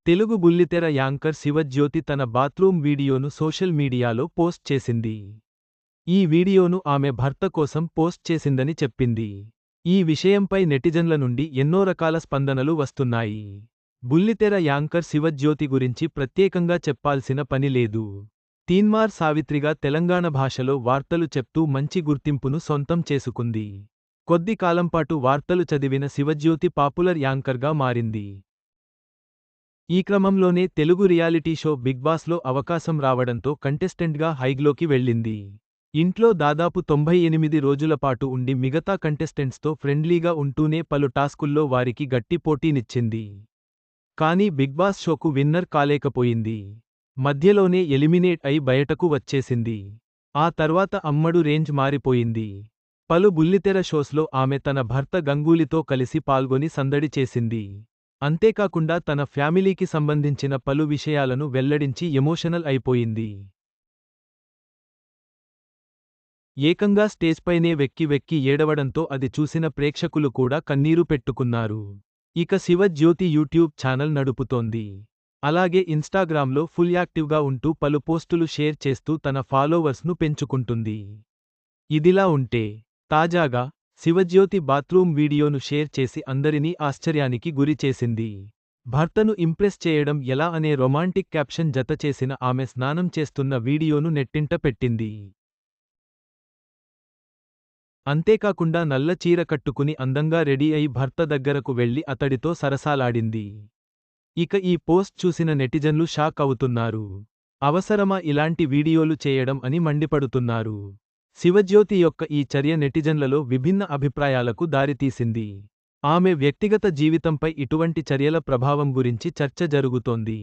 తెలుగు బుల్లితెర యాంకర్ శివజ్యోతి తన బాత్రూమ్ వీడియోను సోషల్ మీడియాలో పోస్ట్ చేసింది. ఈ వీడియోను ఆమె భర్త కోసం పోస్ట్ చేసిందని చెప్పింది. ఈ విషయంపై నెటిజన్ల నుండి ఎన్నో రకాల స్పందనలు వస్తున్నాయి. బుల్లితెర యాంకర్ శివజ్యోతి గురించి ప్రత్యేకంగా చెప్పాల్సిన పని లేదు. తీన్మార్ సావిత్రిగా తెలంగాణ భాషలో వార్తలు చెప్తూ మంచి గుర్తింపును సొంతం చేసుకుంది. కొద్ది కాలంపాటు వార్తలు చదివిన శివజ్యోతి పాపులర్ యాంకర్గా మారింది. ఈ క్రమంలోనే తెలుగు రియాలిటీ షో బిగ్ బాస్లో అవకాశం రావడంతో కంటెస్టెంట్గా హైగ్లోకి వెళ్ళింది. ఇంట్లో దాదాపు 98 రోజుల పాటు ఉండి మిగతా కంటెస్టెంట్స్తో ఫ్రెండ్లీగా ఉంటూనే పలు టాస్కుల్లో వారికి గట్టి పోటీనిచ్చింది. కానీ బిగ్ బాస్ షోకు విన్నర్ కాలేకపోయింది. మధ్యలోనే ఎలిమినేట్ అయి బయటకు వచ్చేసింది. ఆ తర్వాత అమ్మడు రేంజ్ మారిపోయింది. పలు బుల్లితెర షోస్లో ఆమె తన భర్త గంగూలీతో కలిసి పాల్గొని సందడి చేసింది. అంతేకాకుండా తన ఫ్యామిలీకి సంబంధించిన పలు విషయాలను వెల్లడించి ఎమోషనల్ అయిపోయింది. ఏకంగా స్టేజ్పైనే వెక్కి వెక్కి ఏడవడంతో అది చూసిన ప్రేక్షకులు కూడా కన్నీరు పెట్టుకున్నారు. ఇక శివజ్యోతి యూట్యూబ్ ఛానల్ నడుపుతోంది. అలాగే ఇన్స్టాగ్రామ్లో ఫుల్ యాక్టివ్గా ఉంటూ పలు పోస్టులు షేర్ చేస్తూ తన ఫాలోవర్స్ను పెంచుకుంటుంది. ఇదిలా ఉంటే తాజాగా శివజ్యోతి బాత్రూమ్ వీడియోను షేర్ చేసి అందరినీ ఆశ్చర్యానికి గురి చేసింది. భర్తను ఇంప్రెస్ చేయడం ఎలా అనే రొమాంటిక్ క్యాప్షన్ జత చేసిన ఆమె స్నానం చేస్తున్న వీడియోను నెట్టింట పెట్టింది. అంతేకాకుండా నల్ల చీర కట్టుకుని అందంగా రెడీ అయి భర్త దగ్గరకు వెళ్లి అతడితో సరసాలాడింది. ఇక ఈ పోస్ట్ చూసిన నెటిజన్లు షాక్ అవుతున్నారు. అవసరమా ఇలాంటి వీడియోలు చేయడం అని మండిపడుతున్నారు. శివజ్యోతి యొక్క ఈ చర్య నెటిజన్లలో విభిన్న అభిప్రాయాలకు దారితీసింది. ఆమె వ్యక్తిగత జీవితంపై ఇటువంటి చర్యల ప్రభావం గురించి చర్చ జరుగుతోంది.